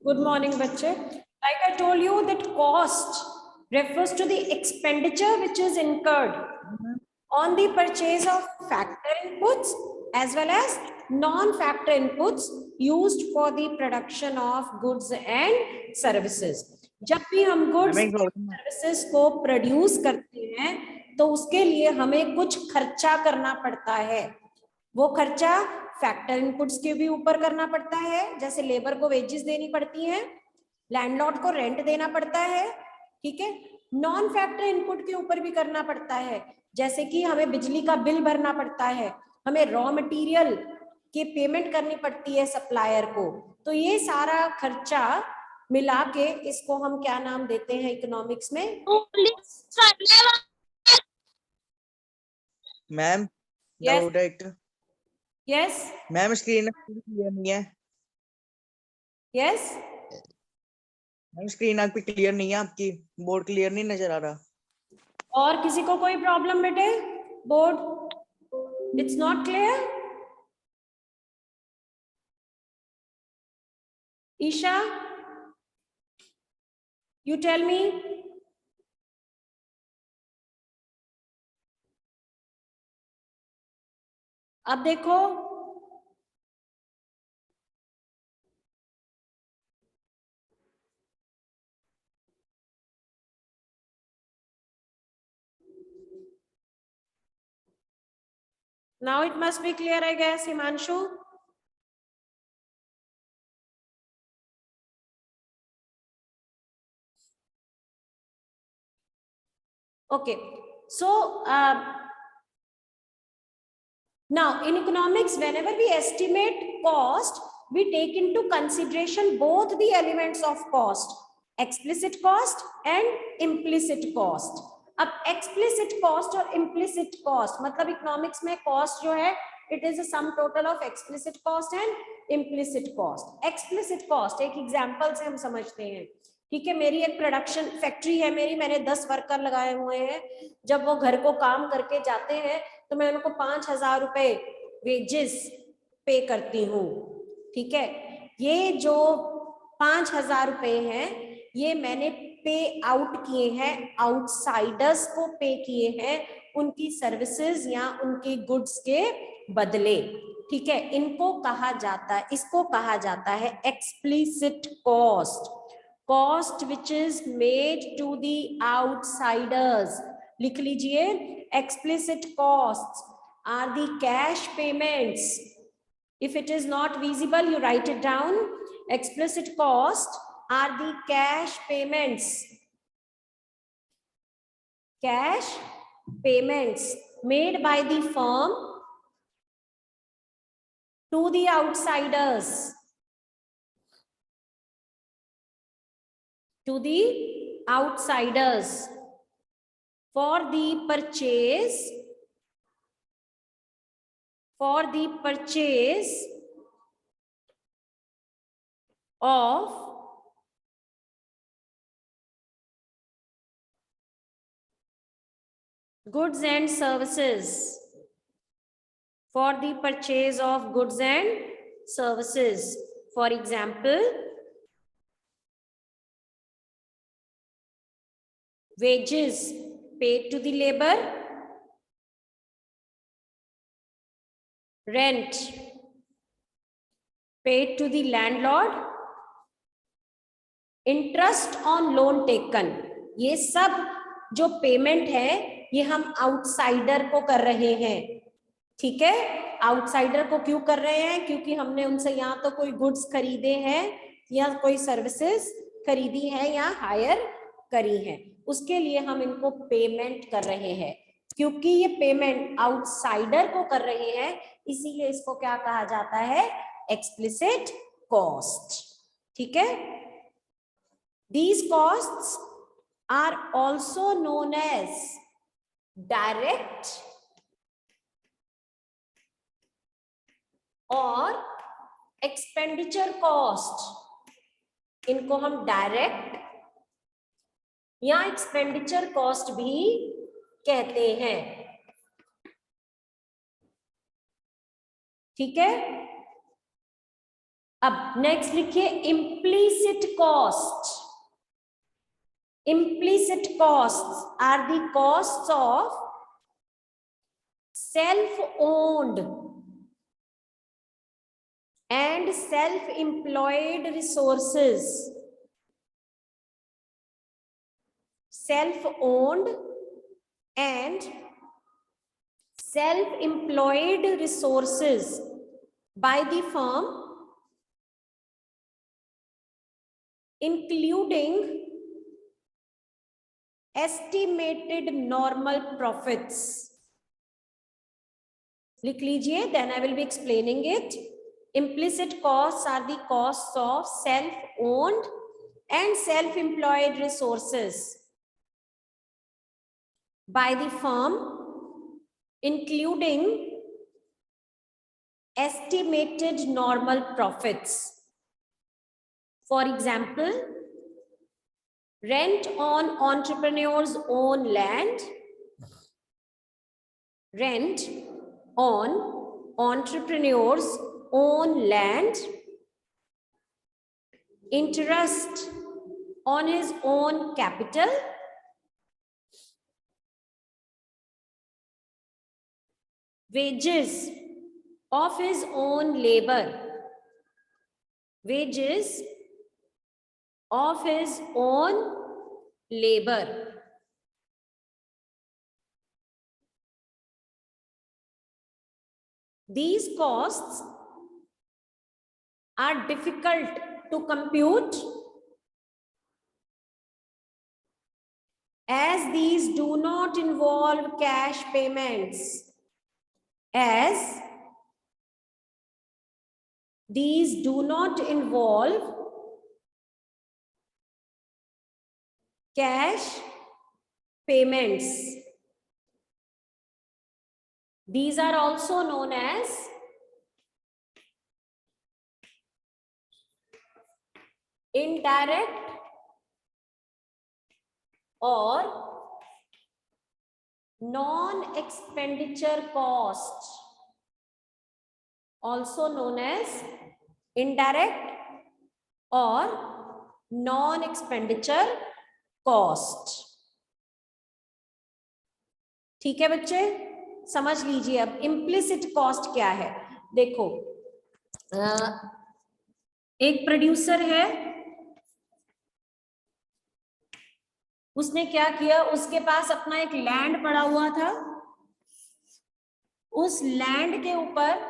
Good morning, बच्चे. Like I told you that cost refers to the expenditure which is incurred on the purchase of factor inputs as well as non-factor inputs used for the production of goods and services. जब भी हम goods and services को produce करते हैं तो उसके लिए हमें कुछ खर्चा करना पड़ता है. वो खर्चा फैक्टर इनपुट्स के भी ऊपर करना पड़ता है, जैसे लेबर को वेजेस देनी पड़ती हैं, लैंडलॉर्ड को रेंट देना पड़ता है, ठीक है. नॉन फैक्टर इनपुट के ऊपर भी करना पड़ता है, जैसे कि हमें बिजली का बिल भरना पड़ता है, हमें रॉ मटेरियल की पेमेंट करनी पड़ती है सप्लायर को. तो ये सारा खर्चा मिला के इसको हम क्या नाम देते हैं इकोनॉमिक्स में? Ma'am yes ma'am screen clear नहीं है. यस मैम स्क्रीन आपकी क्लियर नहीं है, आपकी बोर्ड क्लियर नहीं नजर आ रहा. और किसी को कोई प्रॉब्लम बेटे? Board it's not clear? Isha you tell me. अब देखो now it must be clear, I guess. Himanshu, okay, so now in economics whenever we estimate cost we take into consideration both the elements of cost, explicit cost and implicit cost. अब explicit cost और implicit cost मतलब economics में cost जो है it is a sum total of explicit cost and implicit cost. explicit cost एक example से हम समझते हैं, ठीक है. मेरी एक प्रोडक्शन फैक्ट्री है मेरी, मैंने 10 वर्कर लगाए हुए हैं. जब वो घर को काम करके जाते हैं तो मैं उनको 5,000 रुपए वेजेस पे करती हूँ, ठीक है. ये जो 5,000 रुपए हैं ये मैंने पे आउट किए हैं, आउटसाइडर्स को पे किए हैं उनकी सर्विसेज या उनके गुड्स के बदले, ठीक है. इनको कहा जाता है, इसको कहा जाता है explicit cost. Cost which is made to the outsiders. लिख लीजिए, explicit costs are the cash payments. If it is not visible, you write it down. Explicit costs are the cash payments. Cash payments made by the firm to the outsiders. To the outsiders. For the purchase of goods and services. For the purchase of goods and services. For example, wages paid to the labor, rent paid to the landlord, interest on loan taken. ये सब जो payment है ये हम outsider को कर रहे हैं, ठीक है. आउटसाइडर को क्यों कर रहे हैं? क्योंकि हमने उनसे यहाँ तो कोई गुड्स खरीदे हैं या कोई सर्विसेज खरीदी है या हायर करी है, उसके लिए हम इनको पेमेंट कर रहे हैं. क्योंकि ये पेमेंट आउटसाइडर को कर रहे हैं इसीलिए इसको क्या कहा जाता है? एक्सप्लिसिट कॉस्ट, ठीक है. These costs are also known as direct और एक्सपेंडिचर कॉस्ट. इनको हम डायरेक्ट या एक्सपेंडिचर कॉस्ट भी कहते हैं, ठीक है. अब नेक्स्ट लिखिए implicit cost. Implicit costs are the costs of self-owned and self-employed resources. Self-owned and self-employed resources by the firm, including estimated normal profits. लिख लीजिए, then I will be explaining it. Implicit costs are the costs of self-owned and self-employed resources by the firm, including estimated normal profits. For example, rent on entrepreneur's own land, rent on entrepreneur's own land, interest on his own capital, wages of his own labor, wages of his own labor. These costs are difficult to compute as these do not involve cash payments, as these do not involve cash payments. These are also known as indirect or non-expenditure cost, also known as indirect or non-expenditure cost. ठीक है बच्चे, समझ लीजिए. अब implicit cost क्या है? देखो, एक प्रोड्यूसर है, उसने क्या किया, उसके पास अपना एक लैंड पड़ा हुआ था, उस लैंड के ऊपर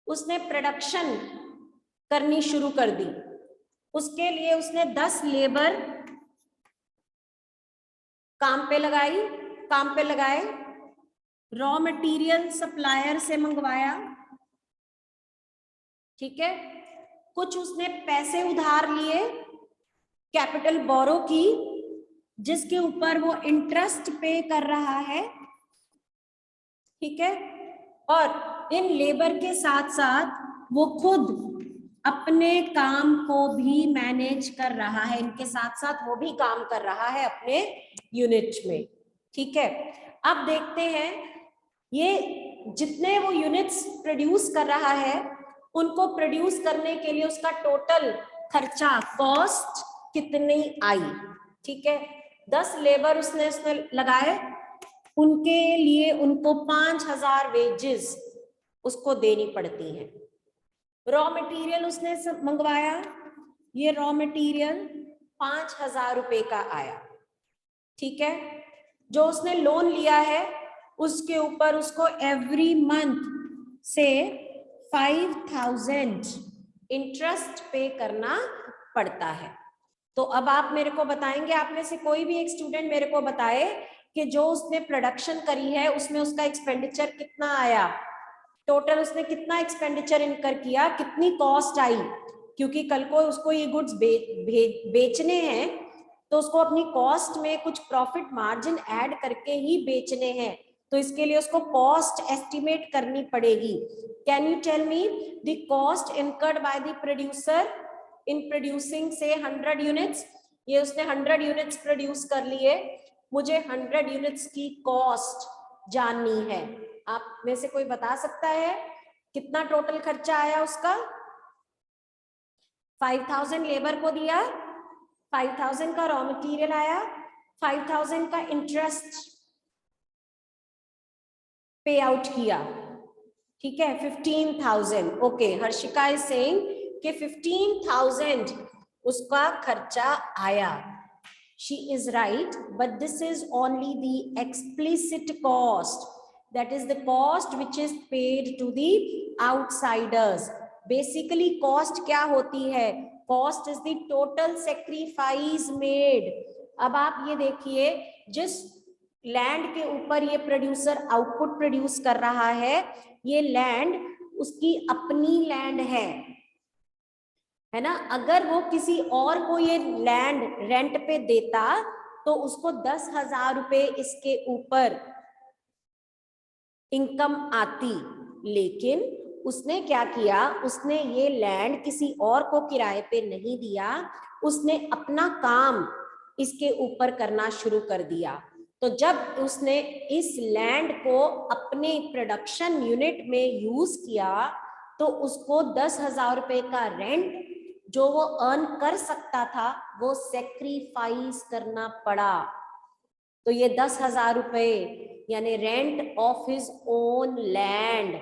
उसने प्रोडक्शन करनी शुरू कर दी. उसके लिए उसने 10 लेबर काम पे लगाए, रॉ मटेरियल सप्लायर से मंगवाया, ठीक है. कुछ उसने पैसे उधार लिए, कैपिटल बोरो की, जिसके ऊपर वो इंटरेस्ट पे कर रहा है, ठीक है. और इन लेबर के साथ साथ वो खुद अपने काम को भी मैनेज कर रहा है, इनके साथ साथ वो भी काम कर रहा है अपने यूनिट में, ठीक है. अब देखते हैं ये जितने वो यूनिट्स प्रोड्यूस कर रहा है, उनको प्रोड्यूस करने के लिए उसका टोटल खर्चा, कॉस्ट कितनी आई, ठीक है. 10 लेबर उसने लगाए, उनके लिए उनको 5000 वेजेस उसको देनी पड़ती हैं. रॉ मटेरियल उसने मंगवाया, ये रॉ मटेरियल 5000 रुपए का आया, ठीक है. जो उसने लोन लिया है उसके ऊपर उसको एवरी मंथ से 5000 इंटरेस्ट पे करना पड़ता है. तो अब आप मेरे को बताएंगे, आप में से कोई भी एक स्टूडेंट मेरे को बताए कि जो उसने प्रोडक्शन करी है उसमें उसका एक्सपेंडिचर कितना आया, टोटल उसने कितना एक्सपेंडिचर इनकर किया, कितनी कॉस्ट आई. क्योंकि कल को उसको ये गुड्स बेचने हैं, तो उसको अपनी कॉस्ट में कुछ प्रॉफिट मार्जिन ऐड करके ही बेचने हैं, तो इसके लिए उसको कॉस्ट एस्टिमेट करनी पड़ेगी. Can you tell me the cost incurred by the producer in producing से 100 यूनिट्स. ये उसने 100 यूनिट्स प्रोड्यूस कर लिए, मुझे 100 यूनिट्स की कॉस्ट जाननी है. आप में से कोई बता सकता है कितना टोटल खर्चा आया उसका? 5,000 लेबर को दिया, 5,000 का रॉ मटेरियल आया, 5,000 का इंटरेस्ट पे आउट किया, ठीक है, 15,000. ओके, हर्षिका इज सेइंग कि 15,000 उसका खर्चा आया. She is right, but this is only the explicit cost. That is the cost which is paid to the outsiders. Basically, cost क्या होती है? Cost is the total sacrifice made. अब आप ये देखिए, जिस लैंड के ऊपर ये प्रोड्यूसर आउटपुट प्रोड्यूस कर रहा है, ये लैंड उसकी अपनी लैंड है ना. अगर वो किसी और को ये लैंड रेंट पे देता तो उसको 10,000 रुपए इसके ऊपर इनकम आती. लेकिन उसने क्या किया, उसने ये लैंड किसी और को किराए पे नहीं दिया, उसने अपना काम इसके ऊपर करना शुरू कर दिया. तो जब उसने इस लैंड को अपने प्रोडक्शन यूनिट में यूज किया तो उसको 10,000 रुपए का रेंट जो वो अर्न कर सकता था वो सेक्रीफाइस करना पड़ा. तो ये 10,000 रुपए यानी rent of his own land,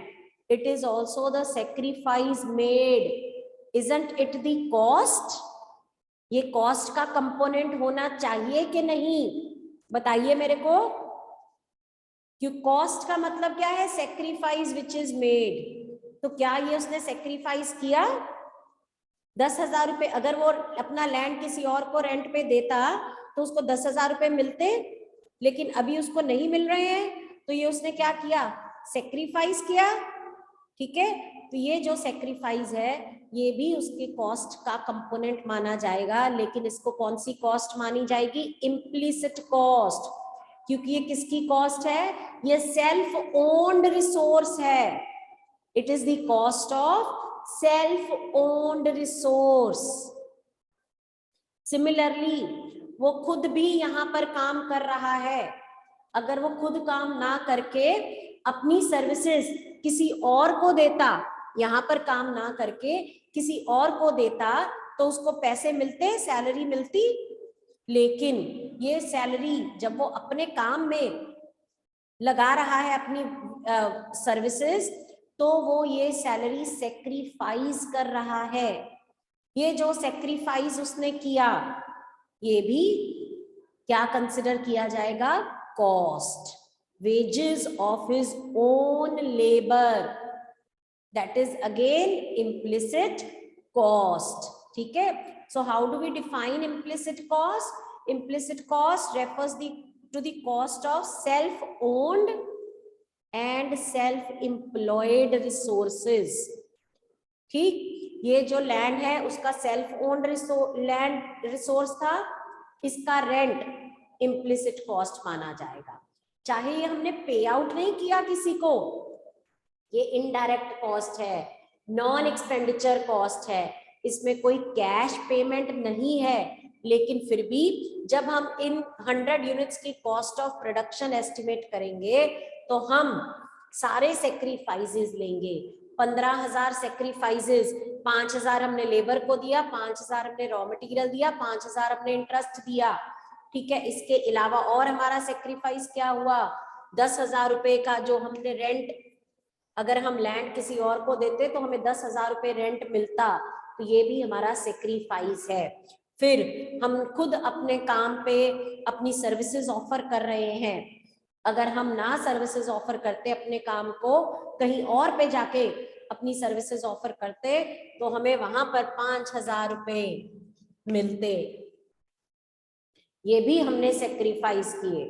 it is also the sacrifice made. Isn't it the cost? ये कॉस्ट का कंपोनेंट होना चाहिए कि नहीं, बताइए मेरे को. क्यों कॉस्ट का मतलब क्या है? Sacrifice which is made. तो क्या ये उसने सेक्रीफाइस किया? 10,000 रुपए अगर वो अपना लैंड किसी और को रेंट पे देता तो उसको 10,000 रुपए मिलते, लेकिन अभी उसको नहीं मिल रहे हैं. तो ये उसने क्या किया? सेक्रीफाइस किया. ठीक है, तो ये जो सेक्रीफाइस है ये भी उसके कॉस्ट का कंपोनेंट माना जाएगा. लेकिन इसको कौन सी कॉस्ट मानी जाएगी? Implicit cost. क्योंकि ये किसकी कॉस्ट है? ये सेल्फ ओन्ड रिसोर्स है. It is the cost of self owned resource. Similarly वो खुद भी यहाँ पर काम कर रहा है. अगर वो खुद काम ना करके अपनी सर्विसेज किसी और को देता, यहाँ पर काम ना करके किसी और को देता तो उसको पैसे मिलते, सैलरी मिलती. लेकिन ये सैलरी जब वो अपने काम में लगा रहा है अपनी सर्विसेज, तो वो ये सैलरी सेक्रीफाइस कर रहा है. ये जो सेक्रीफाइस उसने किया ये भी क्या कंसिडर किया जाएगा? Cost. Wages of his own labour, that is again implicit cost. ठीक है, so how do we define implicit cost? Implicit cost refers to the cost of self-owned and self-employed resources. ठीक, ये जो लैंड है उसका self owned land resource था, इसका rent implicit cost माना जाएगा. चाहे ये हमने पे आउट नहीं किया किसी को, ये इनडायरेक्ट कॉस्ट है, नॉन एक्सपेंडिचर कॉस्ट है, इसमें कोई कैश पेमेंट नहीं है. लेकिन फिर भी जब हम इन 100 यूनिट्स की कॉस्ट ऑफ प्रोडक्शन एस्टिमेट करेंगे तो हम सारे सेक्रीफाइसेस लेंगे. 15,000 सेक्रीफाइसेस, 5,000 हमने लेबर को दिया, 5,000 हमने रॉ मटेरियल दिया, 5,000 हमने इंटरेस्ट दिया. ठीक है, इसके अलावा और हमारा सेक्रीफाइस क्या हुआ? 10,000 रुपए का जो हमने रेंट, अगर हम लैंड किसी और को देते तो हमें 10,000 रुपए रेंट मिलता, तो ये भी हमारा सेक्रीफाइस है. फिर हम खुद अपने काम पे अपनी सर्विसेज ऑफर कर रहे हैं. अगर हम ना सर्विसेज ऑफर करते, अपने काम को कहीं और पे जाके अपनी सर्विसेज ऑफर करते तो हमें वहां पर 5,000 रुपए मिलते. ये भी हमने सेक्रीफाइस किए.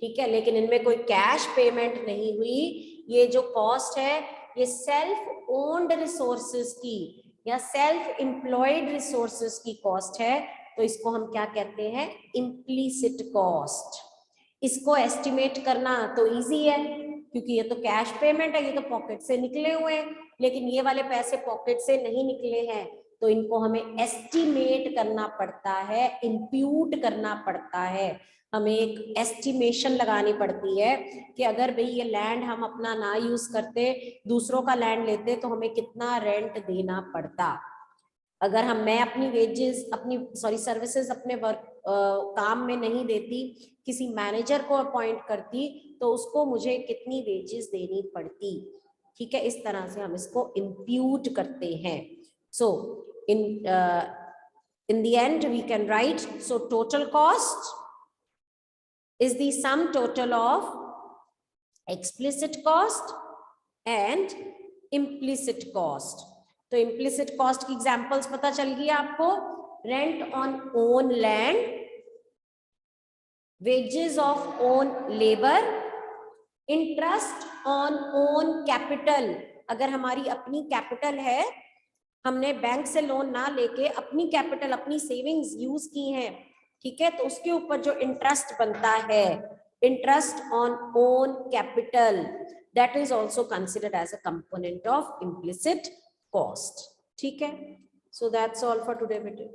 ठीक है, लेकिन इनमें कोई कैश पेमेंट नहीं हुई. ये जो कॉस्ट है ये सेल्फ ओन्ड रिसोर्सेज की या सेल्फ एम्प्लॉयड रिसोर्सेज की कॉस्ट है. तो इसको हम क्या कहते हैं? Implicit cost. इसको एस्टिमेट करना तो इजी है क्योंकि ये तो कैश पेमेंट है, ये तो पॉकेट से निकले हुए हैं. लेकिन ये वाले पैसे पॉकेट से नहीं निकले हैं, तो इनको हमें एस्टिमेट करना पड़ता है, इंप्यूट करना पड़ता है. हमें एक एस्टिमेशन लगानी पड़ती है कि अगर भाई ये लैंड हम अपना ना यूज करते, दूसरों का लैंड लेते, तो हमें कितना रेंट देना पड़ता. अगर मैं अपनी वेजेस अपनी सर्विसेज अपने वर्क काम में नहीं देती, किसी मैनेजर को अपॉइंट करती, तो उसको मुझे कितनी वेजेस देनी पड़ती। ठीक है, इस तरह से हम इसको इम्प्यूट करते हैं। सो in the end we can write, so total cost is the sum total of explicit cost and implicit cost. तो implicit cost की examples पता चल गई आपको, rent on own land, wages of own labor, interest on own capital। अगर हमारी अपनी capital है, हमने बैंक से लोन ना लेके अपनी कैपिटल अपनी सेविंग्स यूज की हैं, ठीक है, तो उसके ऊपर जो इंटरेस्ट बनता है, interest on own capital, that is also considered as a component of implicit cost. ठीक है, so that's all for today बेटे।